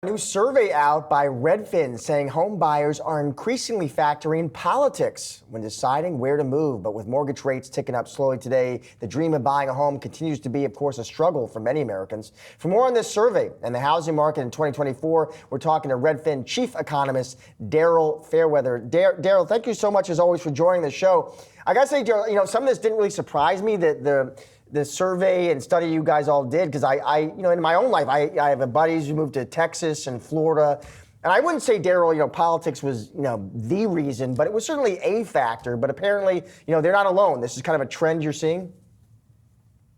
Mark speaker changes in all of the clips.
Speaker 1: New survey out by Redfin saying home buyers are increasingly factoring politics when deciding where to move. But with mortgage rates ticking up slowly today, the dream of buying a home continues to be, of course, a struggle for many Americans. For more on this survey and the housing market in 2024, we're talking to Redfin chief economist Daryl Fairweather. Daryl, thank you so much as always for joining the show. I gotta say, Daryl, some of this didn't really surprise me that the survey and study you guys all did, because I in my own life, I have buddies who moved to Texas and Florida, and I wouldn't say, Daryl, politics was, the reason, but it was certainly a factor. But apparently, they're not alone. This is kind of a trend you're seeing.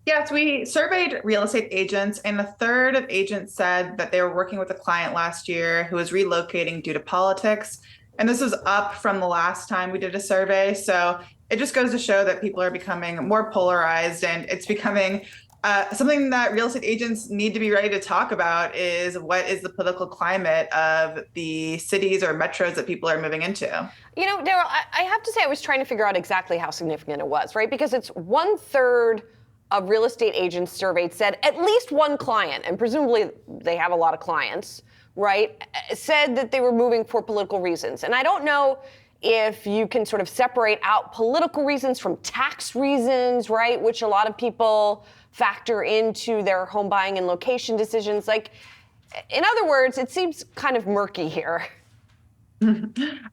Speaker 2: Yes, we surveyed real estate agents, and a third of agents said that they were working with a client last year who was relocating due to politics. And this was up from the last time we did a survey. So it just goes to show that people are becoming more polarized, and it's becoming something that real estate agents need to be ready to talk about is what is the political climate of the cities or metros that people are moving into.
Speaker 3: Daryl, I have to say I was trying to figure out exactly how significant it was, right? Because it's 1/3 of real estate agents surveyed said at least one client, and presumably they have a lot of clients, right, said that they were moving for political reasons. And I don't know if you can sort of separate out political reasons from tax reasons, right, which a lot of people factor into their home buying and location decisions. Like, in other words, it seems kind of murky here.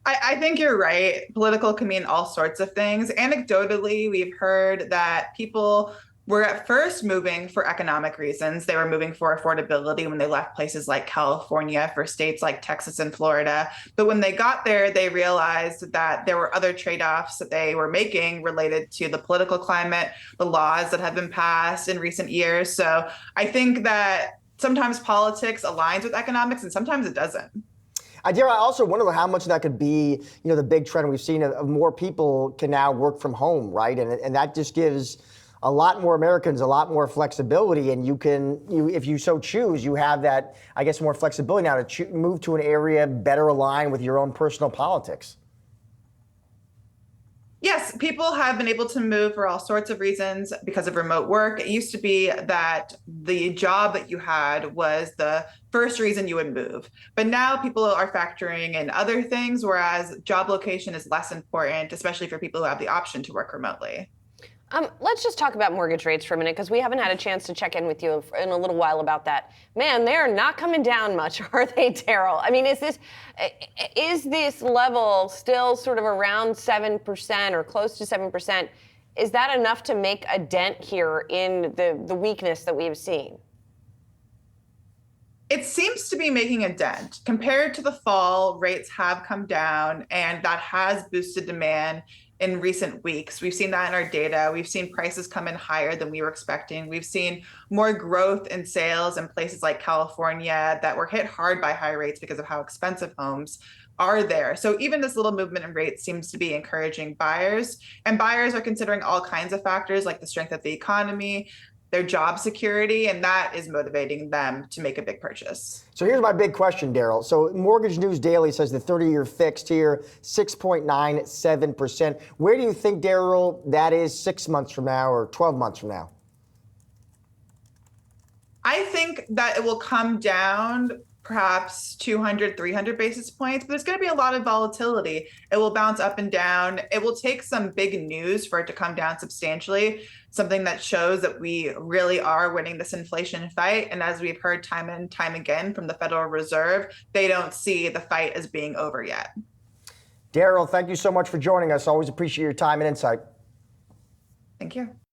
Speaker 2: I think you're right. Political can mean all sorts of things. Anecdotally, we've heard that people were at first moving for economic reasons. They were moving for affordability when they left places like California for states like Texas and Florida. But when they got there, they realized that there were other trade-offs that they were making related to the political climate, the laws that have been passed in recent years. So I think that sometimes politics aligns with economics and sometimes it doesn't.
Speaker 1: I also wonder how much of that could be, the big trend we've seen of more people can now work from home, right? And that just gives a lot more Americans a lot more flexibility, and if you so choose, you have that, I guess, more flexibility now to move to an area better aligned with your own personal politics.
Speaker 2: Yes, people have been able to move for all sorts of reasons because of remote work. It used to be that the job that you had was the first reason you would move. But now people are factoring in other things, whereas job location is less important, especially for people who have the option to work remotely.
Speaker 3: Let's just talk about mortgage rates for a minute, because we haven't had a chance to check in with you in a little while about that. Man, they are not coming down much, are they, Daryl? I mean, is this level still sort of around 7% or close to 7%? Is that enough to make a dent here in the weakness that we have seen?
Speaker 2: It seems to be making a dent. Compared to the fall, rates have come down, and that has boosted demand in recent weeks. We've seen that in our data. We've seen prices come in higher than we were expecting. We've seen more growth in sales in places like California that were hit hard by high rates because of how expensive homes are there. So even this little movement in rates seems to be encouraging buyers. And buyers are considering all kinds of factors like the strength of the economy, their job security, and that is motivating them to make a big purchase.
Speaker 1: So here's my big question, Daryl. So Mortgage News Daily says the 30-year fixed here, 6.97%. Where do you think, Daryl, that is 6 months from now or 12 months from now?
Speaker 2: I think that it will come down perhaps 200, 300 basis points, but there's going to be a lot of volatility. It will bounce up and down. It will take some big news for it to come down substantially, something that shows that we really are winning this inflation fight. And as we've heard time and time again from the Federal Reserve, they don't see the fight as being over yet.
Speaker 1: Daryl, thank you so much for joining us. Always appreciate your time and insight.
Speaker 2: Thank you.